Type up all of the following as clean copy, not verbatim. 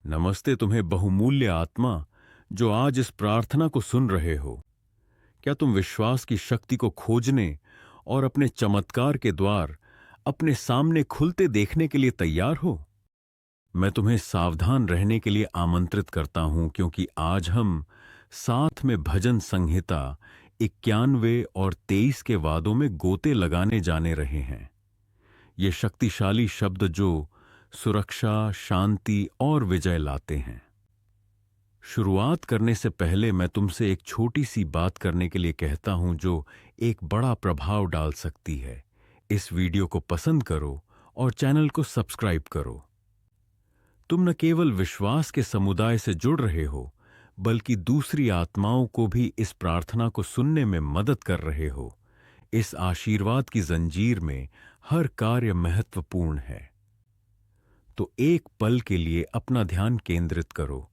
नमस्ते तुम्हें बहुमूल्य आत्मा जो आज इस प्रार्थना को सुन रहे हो। क्या तुम विश्वास की शक्ति को खोजने और अपने चमत्कार के द्वार अपने सामने खुलते देखने के लिए तैयार हो? मैं तुम्हें सावधान रहने के लिए आमंत्रित करता हूं क्योंकि आज हम साथ में भजन संहिता 91 और 23 के वादों में गोते लगाने जाने रहे हैं। ये शक्तिशाली शब्द जो सुरक्षा, शांति और विजय लाते हैं। शुरुआत करने से पहले मैं तुमसे एक छोटी सी बात करने के लिए कहता हूं जो एक बड़ा प्रभाव डाल सकती है। इस वीडियो को पसंद करो और चैनल को सब्सक्राइब करो। तुम न केवल विश्वास के समुदाय से जुड़ रहे हो, बल्कि दूसरी आत्माओं को भी इस प्रार्थना को सुनने में मदद कर रहे हो। इस आशीर्वाद की जंजीर में हर कार्य महत्वपूर्ण है। तो एक पल के लिए अपना ध्यान केंद्रित करो,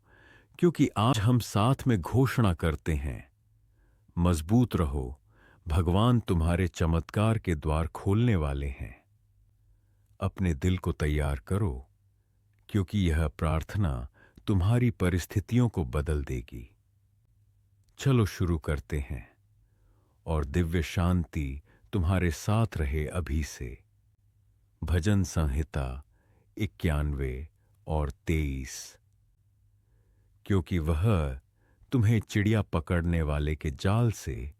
क्योंकि आज हम साथ में घोषणा करते हैं। मजबूत रहो, भगवान तुम्हारे चमत्कार के द्वार खोलने वाले हैं। अपने दिल को तैयार करो, क्योंकि यह प्रार्थना तुम्हारी परिस्थितियों को बदल देगी। चलो शुरू करते हैं और दिव्य शांति तुम्हारे साथ रहे अभी से। भजन संहिता 91 और 23। क्योंकि वह तुम्हें चिड़िया पकड़ने वाले के जाल से,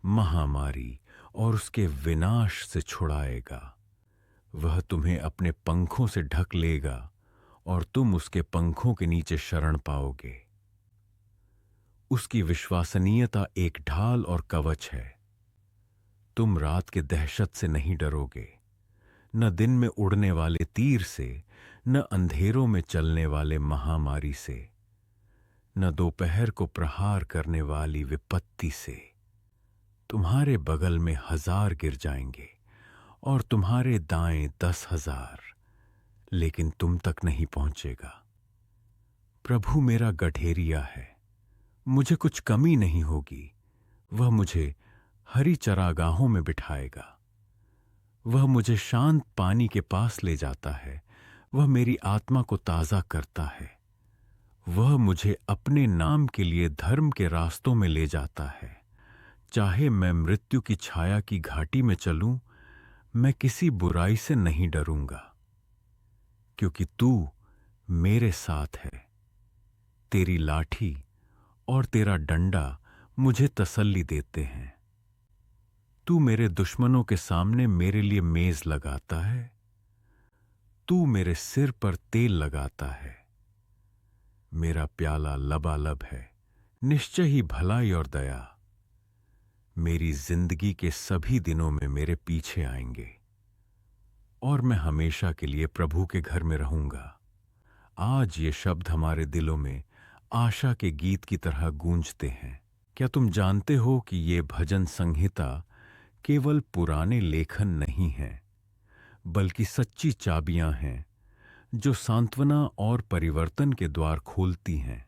महामारी और उसके विनाश से छुड़ाएगा। वह तुम्हें अपने पंखों से ढक लेगा और तुम उसके पंखों के नीचे शरण पाओगे। उसकी विश्वसनीयता एक ढाल और कवच है। तुम रात के दहशत से नहीं डरोगे, न दिन में उड़ने वाले तीर से, न अंधेरों में चलने वाले महामारी से, न दोपहर को प्रहार करने वाली विपत्ति से। तुम्हारे बगल में 1000 गिर जाएंगे और तुम्हारे दाएं 10,000, लेकिन तुम तक नहीं पहुंचेगा। प्रभु मेरा गठेरिया है, मुझे कुछ कमी नहीं होगी। वह मुझे हरी चरागाहों में बिठाएगा। वह मुझे शांत पानी के पास ले जाता है। वह मेरी आत्मा को ताजा करता है। वह मुझे अपने नाम के लिए धर्म के रास्तों में ले जाता है। चाहे मैं मृत्यु की छाया की घाटी में चलूं, मैं किसी बुराई से नहीं डरूंगा, क्योंकि तू मेरे साथ है। तेरी लाठी और तेरा डंडा मुझे तसल्ली देते हैं। तू मेरे दुश्मनों के सामने मेरे लिए मेज लगाता है। तू मेरे सिर पर तेल लगाता है। मेरा प्याला लबालब है, निश्चय ही भलाई और दया मेरी जिंदगी के सभी दिनों में मेरे पीछे आएंगे, और मैं हमेशा के लिए प्रभु के घर में रहूंगा। आज ये शब्द हमारे दिलों में आशा के गीत की तरह गूंजते हैं। क्या तुम जानते हो कि ये भजन संहिता केवल पुराने लेखन नहीं हैं, बल्कि सच्ची चाबियां हैं जो सांत्वना और परिवर्तन के द्वार खोलती हैं।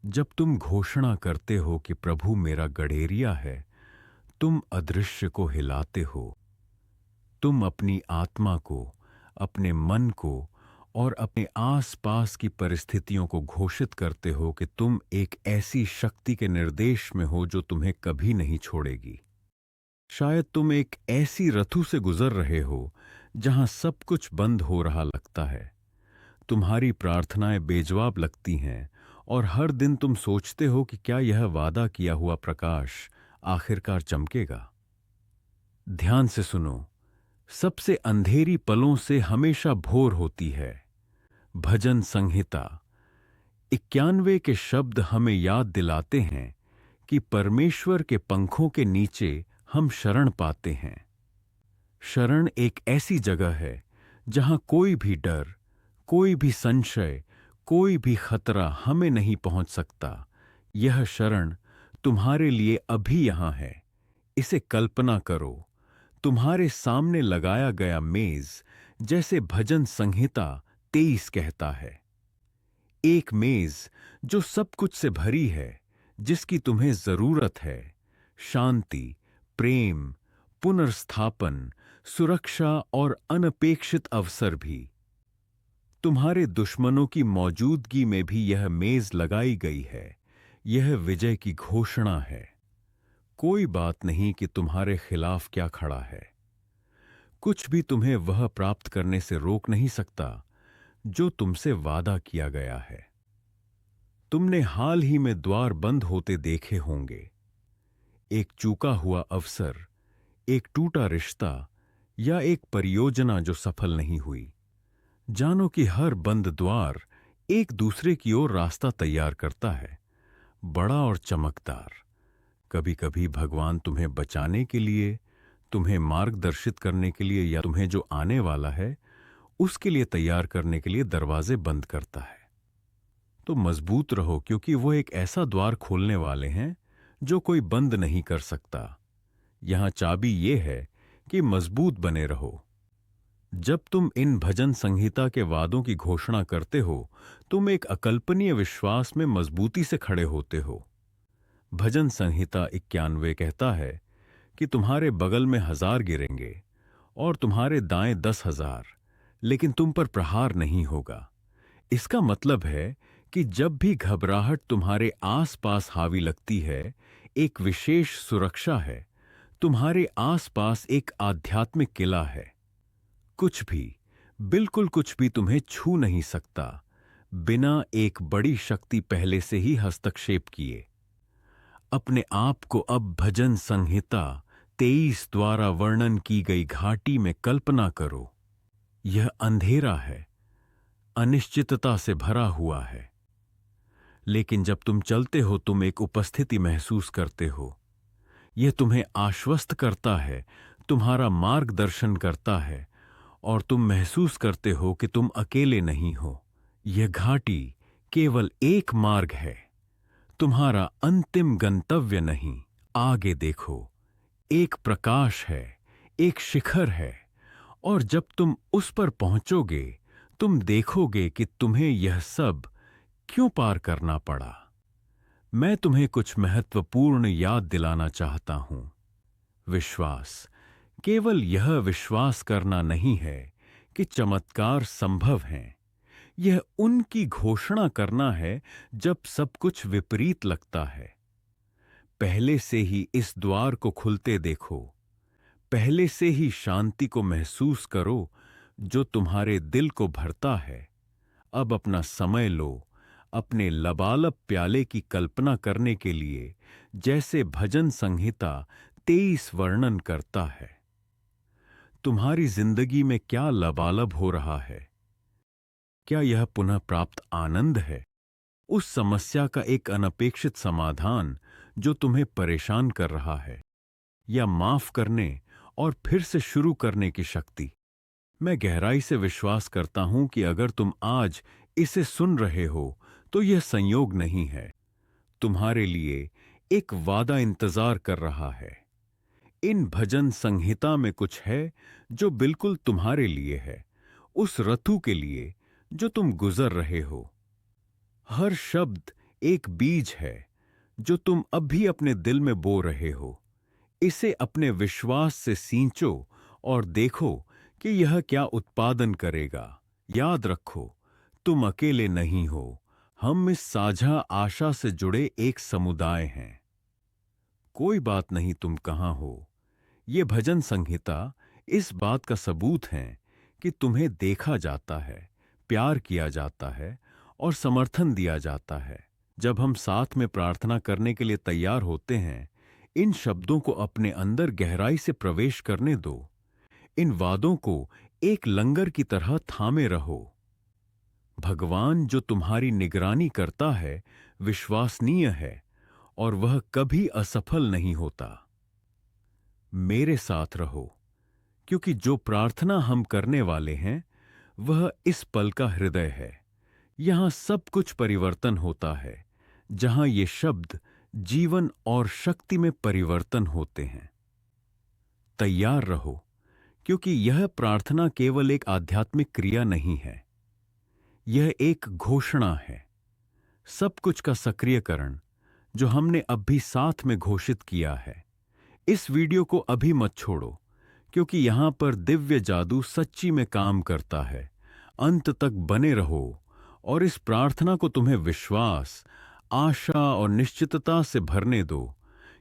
जब तुम घोषणा करते हो कि प्रभु मेरा गड़ेरिया है, तुम अदृश्य को हिलाते हो। तुम अपनी आत्मा को, अपने मन को और अपने आसपास की परिस्थितियों को घोषित करते हो कि तुम एक ऐसी शक्ति के निर्देश में हो जो तुम्हें कभी नहीं छोड़ेगी। शायद तुम एक ऐसी ऋतु से गुजर रहे हो जहां सब कुछ बंद हो रहा लगता है। तुम्हारी प्रार्थनाएं बेजवाब लगती हैं और हर दिन तुम सोचते हो कि क्या यह वादा किया हुआ प्रकाश आखिरकार चमकेगा। ध्यान से सुनो, सबसे अंधेरी पलों से हमेशा भोर होती है। भजन संहिता 91 के शब्द हमें याद दिलाते हैं कि परमेश्वर के पंखों के नीचे हम शरण पाते हैं। शरण एक ऐसी जगह है जहां कोई भी डर, कोई भी संशय, कोई भी खतरा हमें नहीं पहुंच सकता। यह शरण तुम्हारे लिए अभी यहां है। इसे कल्पना करो, तुम्हारे सामने लगाया गया मेज, जैसे भजन संहिता 23 कहता है। एक मेज जो सब कुछ से भरी है, जिसकी तुम्हें जरूरत है। शांति, प्रेम, पुनर्स्थापन, सुरक्षा और अनपेक्षित अवसर भी। तुम्हारे दुश्मनों की मौजूदगी में भी यह मेज लगाई गई है। यह विजय की घोषणा है। कोई बात नहीं कि तुम्हारे खिलाफ क्या खड़ा है। कुछ भी तुम्हें वह प्राप्त करने से रोक नहीं सकता जो तुमसे वादा किया गया है। तुमने हाल ही में द्वार बंद होते देखे होंगे। एक चूका हुआ अवसर, एक टूटा रिश्ता या एक परियोजना जो सफल नहीं हुई। जानो कि हर बंद द्वार एक दूसरे की ओर रास्ता तैयार करता है, बड़ा और चमकदार। कभी कभी भगवान तुम्हें बचाने के लिए, तुम्हें मार्गदर्शित करने के लिए या तुम्हें जो आने वाला है उसके लिए तैयार करने के लिए दरवाजे बंद करता है। तो मजबूत रहो, क्योंकि वो एक ऐसा द्वार खोलने वाले हैं जो कोई बंद नहीं कर सकता। यहां चाबी ये है कि मजबूत बने रहो। जब तुम इन भजन संहिता के वादों की घोषणा करते हो, तुम एक अकल्पनीय विश्वास में मजबूती से खड़े होते हो। भजन संहिता 91 कहता है कि तुम्हारे बगल में 1000 गिरेंगे और तुम्हारे दाएं 10,000, लेकिन तुम पर प्रहार नहीं होगा। इसका मतलब है कि जब भी घबराहट तुम्हारे आसपास हावी लगती है, एक विशेष सुरक्षा है। तुम्हारे आसपास एक आध्यात्मिक किला है। कुछ भी, बिल्कुल कुछ भी तुम्हें छू नहीं सकता बिना एक बड़ी शक्ति पहले से ही हस्तक्षेप किए। अपने आप को अब भजन संहिता 23 द्वारा वर्णन की गई घाटी में कल्पना करो। यह अंधेरा है, अनिश्चितता से भरा हुआ है, लेकिन जब तुम चलते हो तुम एक उपस्थिति महसूस करते हो। यह तुम्हें आश्वस्त करता है, तुम्हारा मार्गदर्शन करता है और तुम महसूस करते हो कि तुम अकेले नहीं हो। यह घाटी केवल एक मार्ग है, तुम्हारा अंतिम गंतव्य नहीं। आगे देखो, एक प्रकाश है, एक शिखर है, और जब तुम उस पर पहुंचोगे तुम देखोगे कि तुम्हें यह सब क्यों पार करना पड़ा। मैं तुम्हें कुछ महत्वपूर्ण याद दिलाना चाहता हूं। विश्वास केवल यह विश्वास करना नहीं है कि चमत्कार संभव हैं। यह उनकी घोषणा करना है जब सब कुछ विपरीत लगता है। पहले से ही इस द्वार को खुलते देखो, पहले से ही शांति को महसूस करो जो तुम्हारे दिल को भरता है। अब अपना समय लो अपने लबालब प्याले की कल्पना करने के लिए, जैसे भजन संहिता 23 वर्णन करता है। तुम्हारी जिंदगी में क्या लबालब हो रहा है? क्या यह पुनः प्राप्त आनंद है? उस समस्या का एक अनपेक्षित समाधान जो तुम्हें परेशान कर रहा है, या माफ करने और फिर से शुरू करने की शक्ति? मैं गहराई से विश्वास करता हूं कि अगर तुम आज इसे सुन रहे हो तो यह संयोग नहीं है। तुम्हारे लिए एक वादा इंतजार कर रहा है। इन भजन संहिता में कुछ है जो बिल्कुल तुम्हारे लिए है, उस ऋतु के लिए जो तुम गुजर रहे हो। हर शब्द एक बीज है जो तुम अब भी अपने दिल में बो रहे हो। इसे अपने विश्वास से सींचो और देखो कि यह क्या उत्पादन करेगा। याद रखो, तुम अकेले नहीं हो। हम इस साझा आशा से जुड़े एक समुदाय हैं। कोई बात नहीं तुम कहां हो। ये भजन संहिता इस बात का सबूत है कि तुम्हें देखा जाता है, प्यार किया जाता है और समर्थन दिया जाता है। जब हम साथ में प्रार्थना करने के लिए तैयार होते हैं, इन शब्दों को अपने अंदर गहराई से प्रवेश करने दो। इन वादों को एक लंगर की तरह थामे रहो। भगवान जो तुम्हारी निगरानी करता है विश्वसनीय है और वह कभी असफल नहीं होता। मेरे साथ रहो, क्योंकि जो प्रार्थना हम करने वाले हैं वह इस पल का हृदय है। यहां सब कुछ परिवर्तन होता है, जहां ये शब्द जीवन और शक्ति में परिवर्तन होते हैं। तैयार रहो, क्योंकि यह प्रार्थना केवल एक आध्यात्मिक क्रिया नहीं है, यह एक घोषणा है। सब कुछ का सक्रियकरण जो हमने अभी साथ में घोषित किया है। इस वीडियो को अभी मत छोड़ो, क्योंकि यहां पर दिव्य जादू सच्ची में काम करता है। अंत तक बने रहो और इस प्रार्थना को तुम्हें विश्वास, आशा और निश्चितता से भरने दो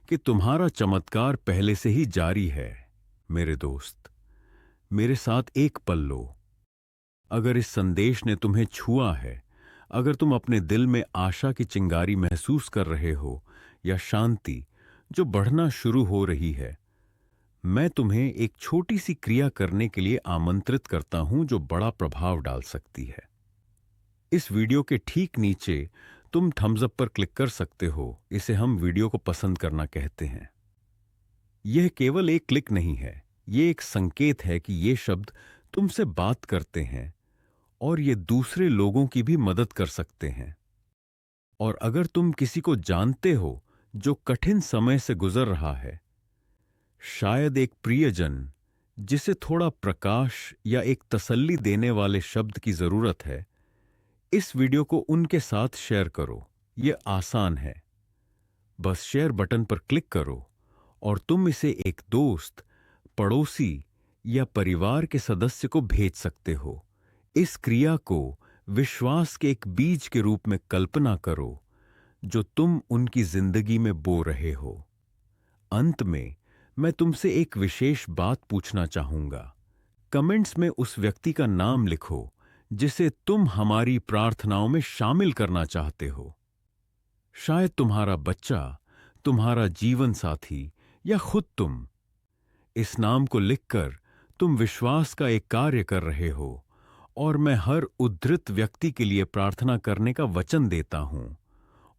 कि तुम्हारा चमत्कार पहले से ही जारी है। मेरे दोस्त, मेरे साथ एक पल लो। अगर इस संदेश ने तुम्हें छुआ है, अगर तुम अपने दिल में आशा की चिंगारी महसूस कर रहे हो या शांति जो बढ़ना शुरू हो रही है, मैं तुम्हें एक छोटी सी क्रिया करने के लिए आमंत्रित करता हूं जो बड़ा प्रभाव डाल सकती है। इस वीडियो के ठीक नीचे तुम थम्स अप पर क्लिक कर सकते हो। इसे हम वीडियो को पसंद करना कहते हैं। यह केवल एक क्लिक नहीं है, यह एक संकेत है कि ये शब्द तुमसे बात करते हैं और ये दूसरे लोगों की भी मदद कर सकते हैं। और अगर तुम किसी को जानते हो जो कठिन समय से गुजर रहा है, शायद एक प्रियजन जिसे थोड़ा प्रकाश या एक तसल्ली देने वाले शब्द की जरूरत है, इस वीडियो को उनके साथ शेयर करो। यह आसान है, बस शेयर बटन पर क्लिक करो और तुम इसे एक दोस्त, पड़ोसी या परिवार के सदस्य को भेज सकते हो। इस क्रिया को विश्वास के एक बीज के रूप में कल्पना करो जो तुम उनकी जिंदगी में बो रहे हो। अंत में मैं तुमसे एक विशेष बात पूछना चाहूंगा। कमेंट्स में उस व्यक्ति का नाम लिखो जिसे तुम हमारी प्रार्थनाओं में शामिल करना चाहते हो। शायद तुम्हारा बच्चा, तुम्हारा जीवन साथी या खुद तुम। इस नाम को लिखकर तुम विश्वास का एक कार्य कर रहे हो और मैं हर उद्धृत व्यक्ति के लिए प्रार्थना करने का वचन देता हूं।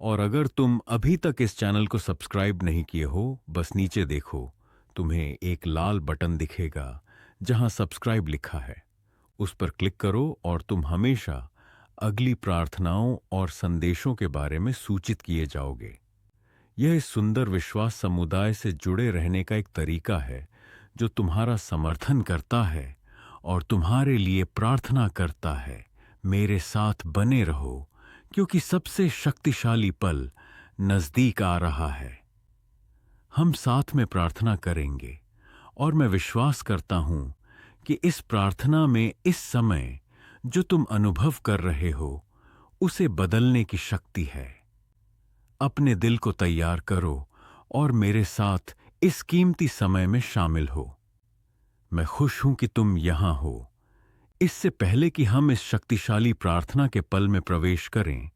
और अगर तुम अभी तक इस चैनल को सब्सक्राइब नहीं किए हो, बस नीचे देखो, तुम्हें एक लाल बटन दिखेगा जहां सब्सक्राइब लिखा है। उस पर क्लिक करो और तुम हमेशा अगली प्रार्थनाओं और संदेशों के बारे में सूचित किए जाओगे। यह इस सुंदर विश्वास समुदाय से जुड़े रहने का एक तरीका है जो तुम्हारा समर्थन करता है और तुम्हारे लिए प्रार्थना करता है। मेरे साथ बने रहो क्योंकि सबसे शक्तिशाली पल नजदीक आ रहा है। हम साथ में प्रार्थना करेंगे और मैं विश्वास करता हूं कि इस प्रार्थना में इस समय जो तुम अनुभव कर रहे हो उसे बदलने की शक्ति है। अपने दिल को तैयार करो और मेरे साथ इस कीमती समय में शामिल हो। मैं खुश हूं कि तुम यहां हो। इससे पहले कि हम इस शक्तिशाली प्रार्थना के पल में प्रवेश करें,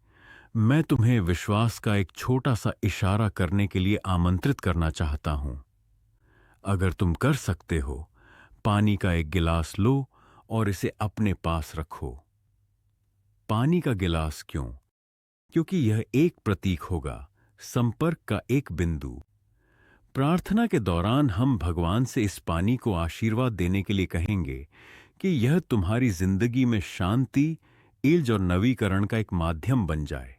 मैं तुम्हें विश्वास का एक छोटा सा इशारा करने के लिए आमंत्रित करना चाहता हूं। अगर तुम कर सकते हो, पानी का एक गिलास लो और इसे अपने पास रखो। पानी का गिलास क्यों? क्योंकि यह एक प्रतीक होगा, संपर्क का एक बिंदु। प्रार्थना के दौरान हम भगवान से इस पानी को आशीर्वाद देने के लिए कहेंगे कि यह तुम्हारी जिंदगी में शांति, ईल्ज और नवीकरण का एक माध्यम बन जाए।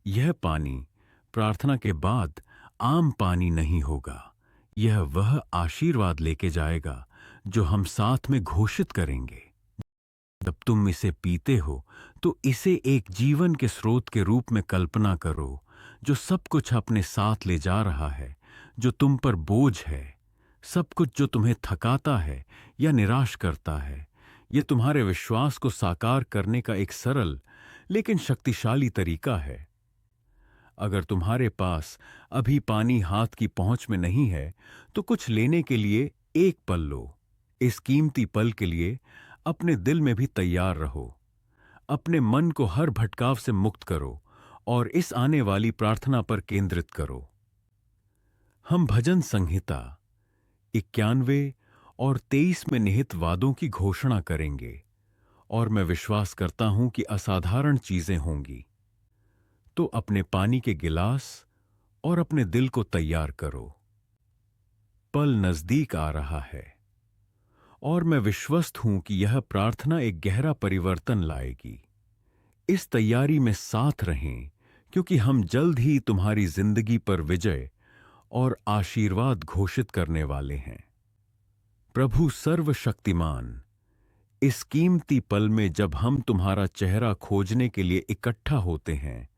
यह पानी प्रार्थना के बाद आम पानी नहीं होगा, यह वह आशीर्वाद लेके जाएगा जो हम साथ में घोषित करेंगे। जब तुम इसे पीते हो तो इसे एक जीवन के स्रोत के रूप में कल्पना करो जो सब कुछ अपने साथ ले जा रहा है, जो तुम पर बोझ है, सब कुछ जो तुम्हें थकाता है या निराश करता है। यह तुम्हारे विश्वास को साकार करने का एक सरल लेकिन शक्तिशाली तरीका है। अगर तुम्हारे पास अभी पानी हाथ की पहुंच में नहीं है तो कुछ लेने के लिए एक पल लो। इस कीमती पल के लिए अपने दिल में भी तैयार रहो। अपने मन को हर भटकाव से मुक्त करो और इस आने वाली प्रार्थना पर केंद्रित करो। हम भजन संहिता 91 और 23 में निहित वादों की घोषणा करेंगे और मैं विश्वास करता हूं कि असाधारण चीजें होंगी। तो अपने पानी के गिलास और अपने दिल को तैयार करो। पल नजदीक आ रहा है और मैं विश्वस्त हूं कि यह प्रार्थना एक गहरा परिवर्तन लाएगी। इस तैयारी में साथ रहें क्योंकि हम जल्द ही तुम्हारी जिंदगी पर विजय और आशीर्वाद घोषित करने वाले हैं। प्रभु सर्वशक्तिमान, इस कीमती पल में जब हम तुम्हारा चेहरा खोजने के लिए इकट्ठा होते हैं,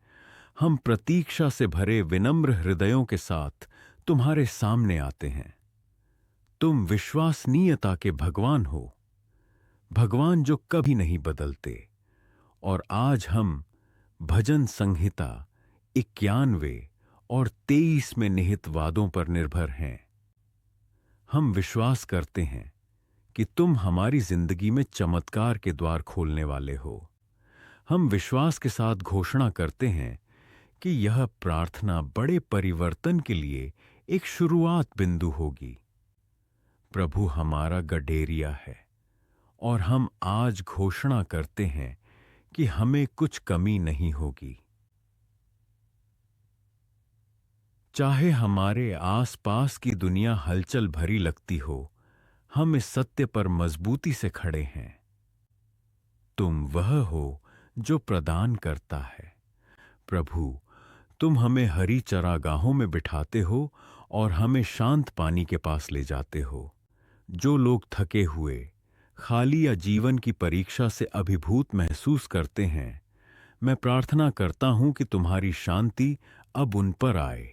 हम प्रतीक्षा से भरे विनम्र हृदयों के साथ तुम्हारे सामने आते हैं। तुम विश्वसनीयता के भगवान हो। भगवान जो कभी नहीं बदलते। और आज हम भजन संहिता 91 और 23 में निहित वादों पर निर्भर हैं। हम विश्वास करते हैं कि तुम हमारी जिंदगी में चमत्कार के द्वार खोलने वाले हो। हम विश्वास के साथ घोषणा करते हैं कि यह प्रार्थना बड़े परिवर्तन के लिए एक शुरुआत बिंदु होगी। प्रभु हमारा गडेरिया है और हम आज घोषणा करते हैं कि हमें कुछ कमी नहीं होगी। चाहे हमारे आसपास की दुनिया हलचल भरी लगती हो, हम इस सत्य पर मजबूती से खड़े हैं। तुम वह हो जो प्रदान करता है। प्रभु, तुम हमें हरी चरागाहों में बिठाते हो और हमें शांत पानी के पास ले जाते हो। जो लोग थके हुए, खाली या जीवन की परीक्षा से अभिभूत महसूस करते हैं, मैं प्रार्थना करता हूं कि तुम्हारी शांति अब उन पर आए।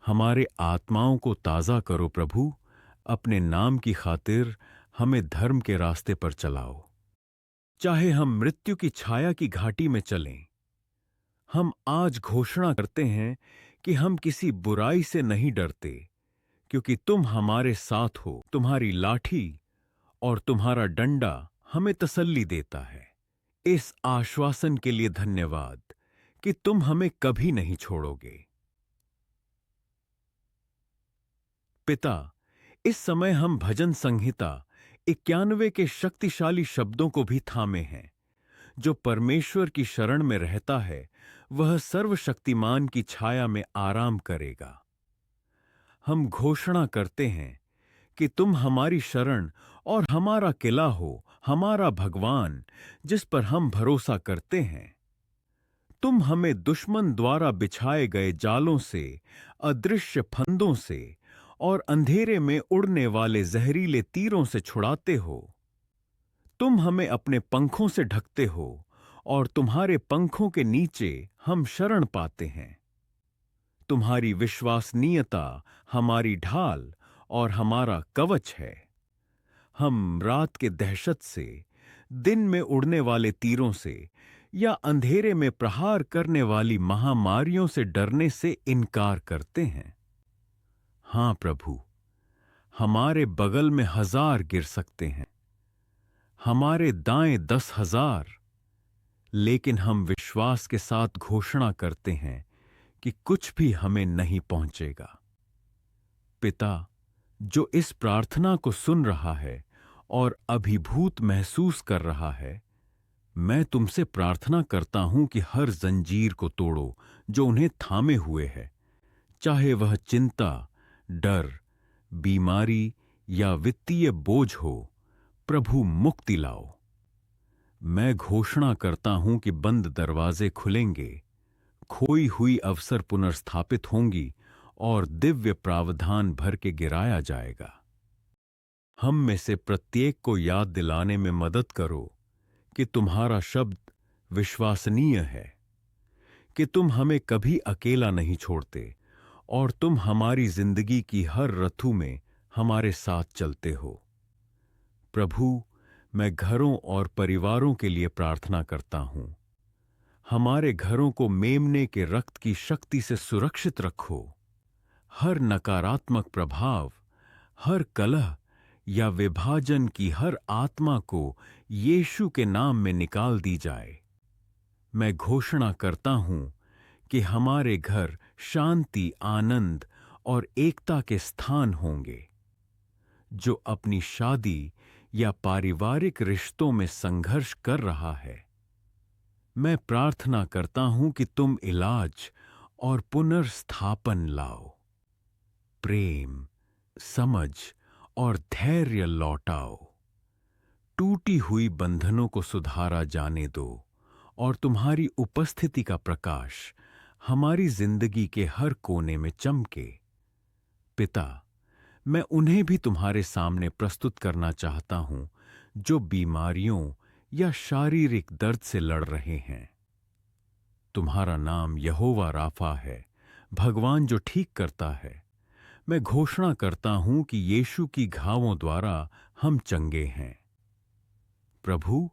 हमारे आत्माओं को ताज़ा करो प्रभु, अपने नाम की खातिर हमें धर्म के रास्ते पर चलाओ। चाहे हम मृत्यु की छाया की घाटी में चलें, हम आज घोषणा करते हैं कि हम किसी बुराई से नहीं डरते, क्योंकि तुम हमारे साथ हो। तुम्हारी लाठी और तुम्हारा डंडा हमें तसल्ली देता है। इस आश्वासन के लिए धन्यवाद कि तुम हमें कभी नहीं छोड़ोगे। पिता, इस समय हम भजन संहिता 91 के शक्तिशाली शब्दों को भी थामे हैं। जो परमेश्वर की शरण में रहता है, वह सर्वशक्तिमान की छाया में आराम करेगा। हम घोषणा करते हैं कि तुम हमारी शरण और हमारा किला हो, हमारा भगवान जिस पर हम भरोसा करते हैं। तुम हमें दुश्मन द्वारा बिछाए गए जालों से, अदृश्य फंदों से और अंधेरे में उड़ने वाले जहरीले तीरों से छुड़ाते हो। तुम हमें अपने पंखों से ढकते हो और तुम्हारे पंखों के नीचे हम शरण पाते हैं। तुम्हारी विश्वसनीयता हमारी ढाल और हमारा कवच है। हम रात के दहशत से, दिन में उड़ने वाले तीरों से या अंधेरे में प्रहार करने वाली महामारियों से डरने से इनकार करते हैं। हां प्रभु, हमारे बगल में 1000 गिर सकते हैं, हमारे दाएं 10,000, लेकिन हम विश्वास के साथ घोषणा करते हैं कि कुछ भी हमें नहीं पहुंचेगा। पिता, जो इस प्रार्थना को सुन रहा है और अभिभूत महसूस कर रहा है, मैं तुमसे प्रार्थना करता हूं कि हर जंजीर को तोड़ो जो उन्हें थामे हुए है, चाहे वह चिंता, डर, बीमारी या वित्तीय बोझ हो। प्रभु, मुक्ति लाओ। मैं घोषणा करता हूं कि बंद दरवाजे खुलेंगे, खोई हुई अवसर पुनर्स्थापित होंगी और दिव्य प्रावधान भर के गिराया जाएगा। हम में से प्रत्येक को याद दिलाने में मदद करो कि तुम्हारा शब्द विश्वसनीय है, कि तुम हमें कभी अकेला नहीं छोड़ते और तुम हमारी जिंदगी की हर ऋतु में हमारे साथ चलते हो। प्रभु, मैं घरों और परिवारों के लिए प्रार्थना करता हूं। हमारे घरों को मेमने के रक्त की शक्ति से सुरक्षित रखो। हर नकारात्मक प्रभाव, हर कलह या विभाजन की हर आत्मा को यीशु के नाम में निकाल दी जाए। मैं घोषणा करता हूं कि हमारे घर शांति, आनंद और एकता के स्थान होंगे। जो अपनी शादी या पारिवारिक रिश्तों में संघर्ष कर रहा है, मैं प्रार्थना करता हूं कि तुम इलाज और पुनर्स्थापन लाओ। प्रेम, समझ और धैर्य लौटाओ। टूटी हुई बंधनों को सुधारा जाने दो और तुम्हारी उपस्थिति का प्रकाश हमारी जिंदगी के हर कोने में चमके। पिता, मैं उन्हें भी तुम्हारे सामने प्रस्तुत करना चाहता हूं जो बीमारियों या शारीरिक दर्द से लड़ रहे हैं। तुम्हारा नाम यहोवा राफा है, भगवान जो ठीक करता है। मैं घोषणा करता हूं कि यीशु की घावों द्वारा हम चंगे हैं। प्रभु,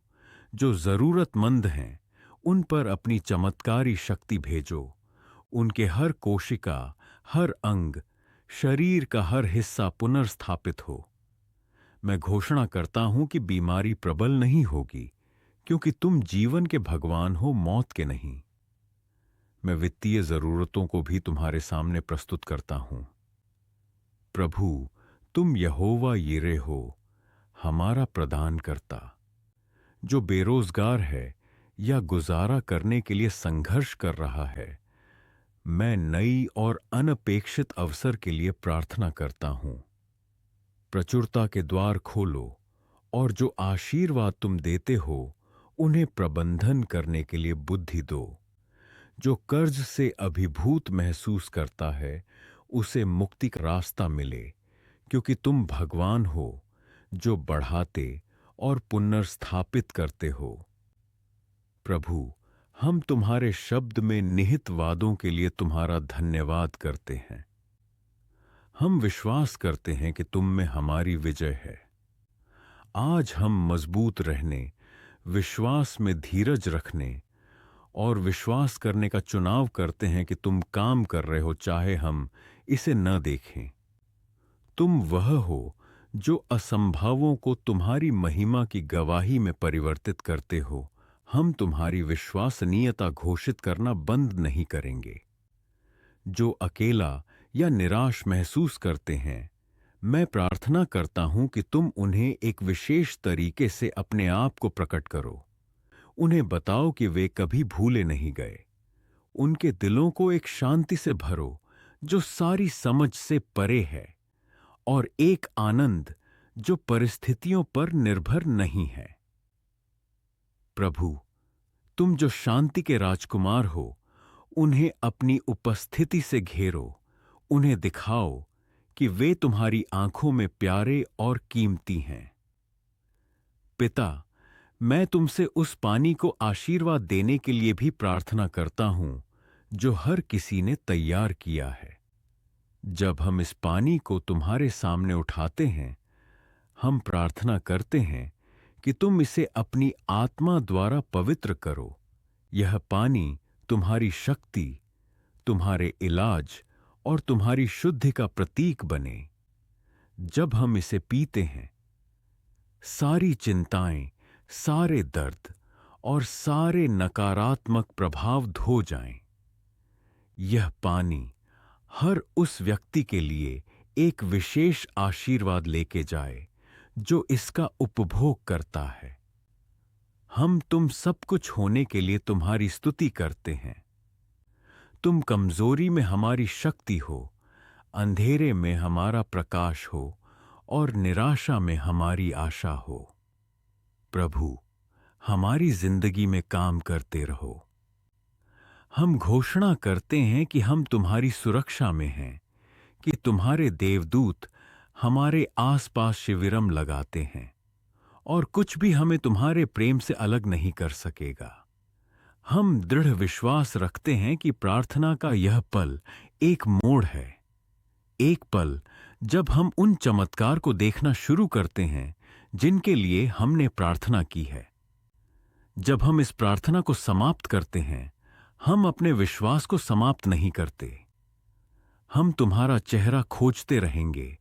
जो जरूरतमंद हैं उन पर अपनी चमत्कारी शक्ति भेजो। उनके हर कोशिका, हर अंग, शरीर का हर हिस्सा पुनर्स्थापित हो। मैं घोषणा करता हूं कि बीमारी प्रबल नहीं होगी, क्योंकि तुम जीवन के भगवान हो, मौत के नहीं। मैं वित्तीय जरूरतों को भी तुम्हारे सामने प्रस्तुत करता हूं। प्रभु, तुम यहोवा यिरे हो, हमारा प्रदानकर्ता। जो बेरोजगार है या गुजारा करने के लिए संघर्ष कर रहा है, मैं नई और अनपेक्षित अवसर के लिए प्रार्थना करता हूं। प्रचुरता के द्वार खोलो और जो आशीर्वाद तुम देते हो उन्हें प्रबंधन करने के लिए बुद्धि दो। जो कर्ज से अभिभूत महसूस करता है उसे मुक्ति का रास्ता मिले, क्योंकि तुम भगवान हो जो बढ़ाते और पुनर्स्थापित करते हो। प्रभु, हम तुम्हारे शब्द में निहित वादों के लिए तुम्हारा धन्यवाद करते हैं। हम विश्वास करते हैं कि तुम में हमारी विजय है। आज हम मजबूत रहने, विश्वास में धीरज रखने और विश्वास करने का चुनाव करते हैं कि तुम काम कर रहे हो, चाहे हम इसे न देखें। तुम वह हो जो असंभवों को तुम्हारी महिमा की गवाही में परिवर्तित करते हो। हम तुम्हारी विश्वसनीयता घोषित करना बंद नहीं करेंगे। जो अकेला या निराश महसूस करते हैं, मैं प्रार्थना करता हूं कि तुम उन्हें एक विशेष तरीके से अपने आप को प्रकट करो। उन्हें बताओ कि वे कभी भूले नहीं गए। उनके दिलों को एक शांति से भरो जो सारी समझ से परे है, और एक आनंद जो परिस्थितियों पर निर्भर नहीं है। प्रभु, तुम जो शांति के राजकुमार हो, उन्हें अपनी उपस्थिति से घेरो। उन्हें दिखाओ कि वे तुम्हारी आंखों में प्यारे और कीमती हैं। पिता, मैं तुमसे उस पानी को आशीर्वाद देने के लिए भी प्रार्थना करता हूं जो हर किसी ने तैयार किया है। जब हम इस पानी को तुम्हारे सामने उठाते हैं, हम प्रार्थना करते हैं कि तुम इसे अपनी आत्मा द्वारा पवित्र करो। यह पानी तुम्हारी शक्ति, तुम्हारे इलाज और तुम्हारी शुद्धि का प्रतीक बने। जब हम इसे पीते हैं, सारी चिंताएं, सारे दर्द और सारे नकारात्मक प्रभाव धो जाएं। यह पानी हर उस व्यक्ति के लिए एक विशेष आशीर्वाद लेके जाए जो इसका उपभोग करता है। हम तुम सब कुछ होने के लिए तुम्हारी स्तुति करते हैं। तुम कमजोरी में हमारी शक्ति हो, अंधेरे में हमारा प्रकाश हो और निराशा में हमारी आशा हो। प्रभु, हमारी जिंदगी में काम करते रहो। हम घोषणा करते हैं कि हम तुम्हारी सुरक्षा में हैं, कि तुम्हारे देवदूत हमारे आसपास शिविरम लगाते हैं और कुछ भी हमें तुम्हारे प्रेम से अलग नहीं कर सकेगा। हम दृढ़ विश्वास रखते हैं कि प्रार्थना का यह पल एक मोड़ है, एक पल जब हम उन चमत्कार को देखना शुरू करते हैं जिनके लिए हमने प्रार्थना की है। जब हम इस प्रार्थना को समाप्त करते हैं, हम अपने विश्वास को समाप्त नहीं करते। हम तुम्हारा चेहरा खोजते रहेंगे,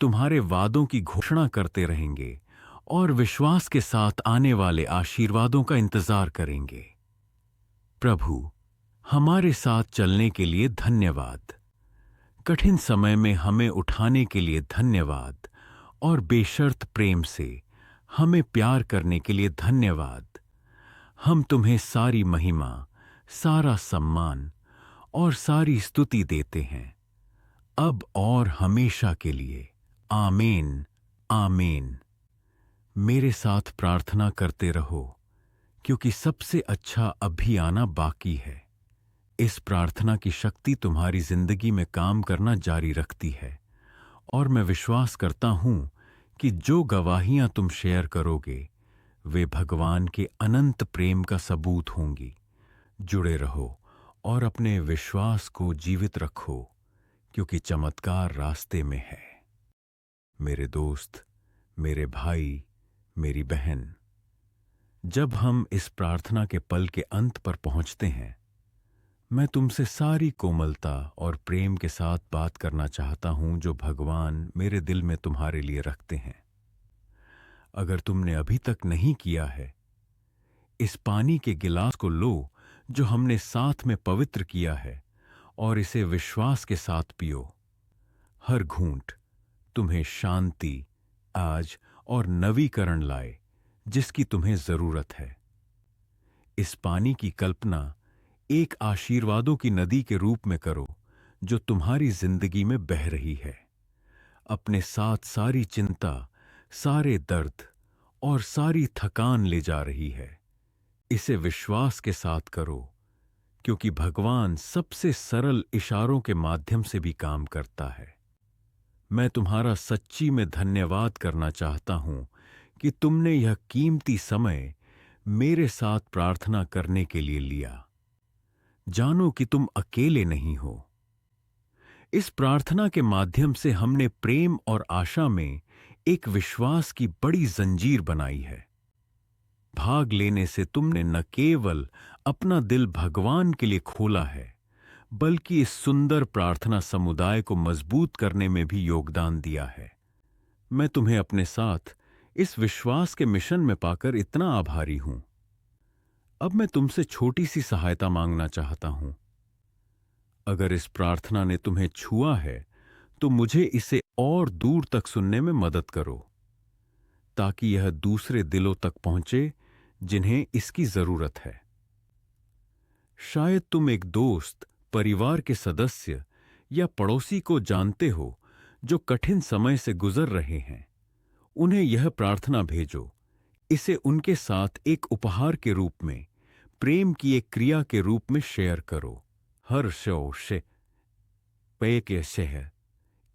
तुम्हारे वादों की घोषणा करते रहेंगे और विश्वास के साथ आने वाले आशीर्वादों का इंतजार करेंगे। प्रभु, हमारे साथ चलने के लिए धन्यवाद। कठिन समय में हमें उठाने के लिए धन्यवाद और बेशर्त प्रेम से हमें प्यार करने के लिए धन्यवाद। हम तुम्हें सारी महिमा, सारा सम्मान और सारी स्तुति देते हैं, अब और हमेशा के लिए। आमीन, आमीन। मेरे साथ प्रार्थना करते रहो, क्योंकि सबसे अच्छा अभी आना बाकी है। इस प्रार्थना की शक्ति तुम्हारी जिंदगी में काम करना जारी रखती है, और मैं विश्वास करता हूं कि जो गवाहियां तुम शेयर करोगे वे भगवान के अनंत प्रेम का सबूत होंगी। जुड़े रहो और अपने विश्वास को जीवित रखो, क्योंकि चमत्कार रास्ते में है। मेरे दोस्त, मेरे भाई, मेरी बहन, जब हम इस प्रार्थना के पल के अंत पर पहुंचते हैं, मैं तुमसे सारी कोमलता और प्रेम के साथ बात करना चाहता हूं जो भगवान मेरे दिल में तुम्हारे लिए रखते हैं। अगर तुमने अभी तक नहीं किया है, इस पानी के गिलास को लो जो हमने साथ में पवित्र किया है, और इसे विश्वास के साथ पियो। हर घूंट तुम्हें शांति, आज और नवीकरण लाए जिसकी तुम्हें जरूरत है। इस पानी की कल्पना एक आशीर्वादों की नदी के रूप में करो जो तुम्हारी जिंदगी में बह रही है, अपने साथ सारी चिंता, सारे दर्द और सारी थकान ले जा रही है। इसे विश्वास के साथ करो, क्योंकि भगवान सबसे सरल इशारों के माध्यम से भी काम करता है। मैं तुम्हारा सच्ची में धन्यवाद करना चाहता हूं कि तुमने यह कीमती समय मेरे साथ प्रार्थना करने के लिए लिया। जानो कि तुम अकेले नहीं हो। इस प्रार्थना के माध्यम से हमने प्रेम और आशा में एक विश्वास की बड़ी जंजीर बनाई है। भाग लेने से तुमने न केवल अपना दिल भगवान के लिए खोला है, बल्कि इस सुंदर प्रार्थना समुदाय को मजबूत करने में भी योगदान दिया है। मैं तुम्हें अपने साथ इस विश्वास के मिशन में पाकर इतना आभारी हूं। अब मैं तुमसे छोटी सी सहायता मांगना चाहता हूं। अगर इस प्रार्थना ने तुम्हें छुआ है, तो मुझे इसे और दूर तक सुनने में मदद करो, ताकि यह दूसरे दिलों तक पहुंचे जिन्हें इसकी जरूरत है। शायद तुम एक दोस्त, परिवार के सदस्य या पड़ोसी को जानते हो जो कठिन समय से गुजर रहे हैं। उन्हें यह प्रार्थना भेजो। इसे उनके साथ एक उपहार के रूप में, प्रेम की एक क्रिया के रूप में शेयर करो। हर शे पे के शह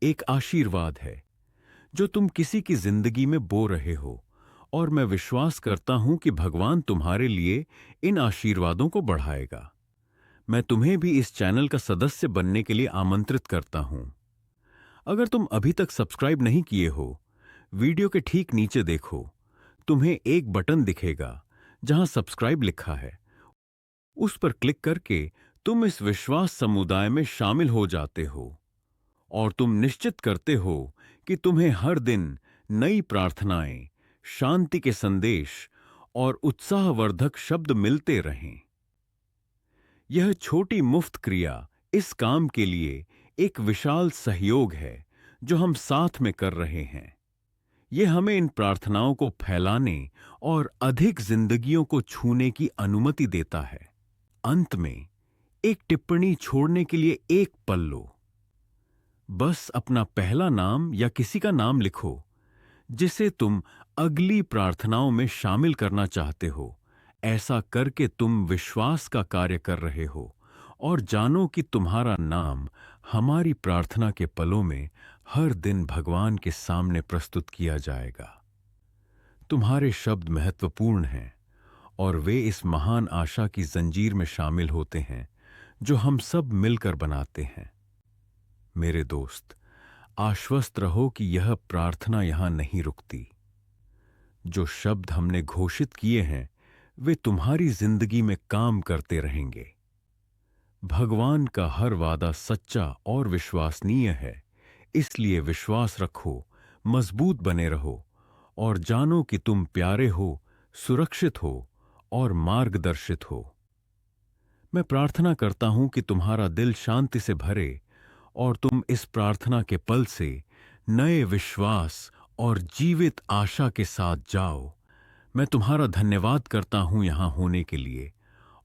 एक आशीर्वाद है जो तुम किसी की जिंदगी में बो रहे हो, और मैं विश्वास करता हूं कि भगवान तुम्हारे लिए इन आशीर्वादों को बढ़ाएगा। मैं तुम्हें भी इस चैनल का सदस्य बनने के लिए आमंत्रित करता हूं। अगर तुम अभी तक सब्सक्राइब नहीं किए हो, वीडियो के ठीक नीचे देखो, तुम्हें एक बटन दिखेगा जहां सब्सक्राइब लिखा है। उस पर क्लिक करके तुम इस विश्वास समुदाय में शामिल हो जाते हो, और तुम निश्चित करते हो कि तुम्हें हर दिन नई प्रार्थनाएं, शांति के संदेश और उत्साहवर्धक शब्द मिलते रहें। यह छोटी मुफ्त क्रिया इस काम के लिए एक विशाल सहयोग है जो हम साथ में कर रहे हैं। यह हमें इन प्रार्थनाओं को फैलाने और अधिक जिंदगियों को छूने की अनुमति देता है। अंत में एक टिप्पणी छोड़ने के लिए एक पल लो। बस अपना पहला नाम या किसी का नाम लिखो जिसे तुम अगली प्रार्थनाओं में शामिल करना चाहते हो। ऐसा करके तुम विश्वास का कार्य कर रहे हो, और जानो कि तुम्हारा नाम हमारी प्रार्थना के पलों में हर दिन भगवान के सामने प्रस्तुत किया जाएगा। तुम्हारे शब्द महत्वपूर्ण हैं, और वे इस महान आशा की जंजीर में शामिल होते हैं जो हम सब मिलकर बनाते हैं। मेरे दोस्त, आश्वस्त रहो कि यह प्रार्थना यहां नहीं रुकती। जो शब्द हमने घोषित किए हैं, वे तुम्हारी जिंदगी में काम करते रहेंगे। भगवान का हर वादा सच्चा और विश्वसनीय है, इसलिए विश्वास रखो, मजबूत बने रहो, और जानो कि तुम प्यारे हो, सुरक्षित हो और मार्गदर्शित हो। मैं प्रार्थना करता हूं कि तुम्हारा दिल शांति से भरे, और तुम इस प्रार्थना के पल से नए विश्वास और जीवित आशा के साथ जाओ। मैं तुम्हारा धन्यवाद करता हूं यहां होने के लिए,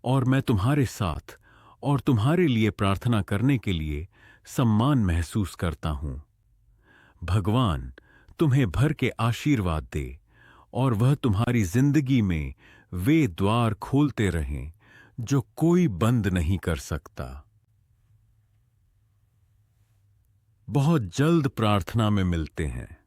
और मैं तुम्हारे साथ और तुम्हारे लिए प्रार्थना करने के लिए सम्मान महसूस करता हूं। भगवान तुम्हें भर के आशीर्वाद दे, और वह तुम्हारी जिंदगी में वे द्वार खोलते रहें जो कोई बंद नहीं कर सकता। बहुत जल्द प्रार्थना में मिलते हैं।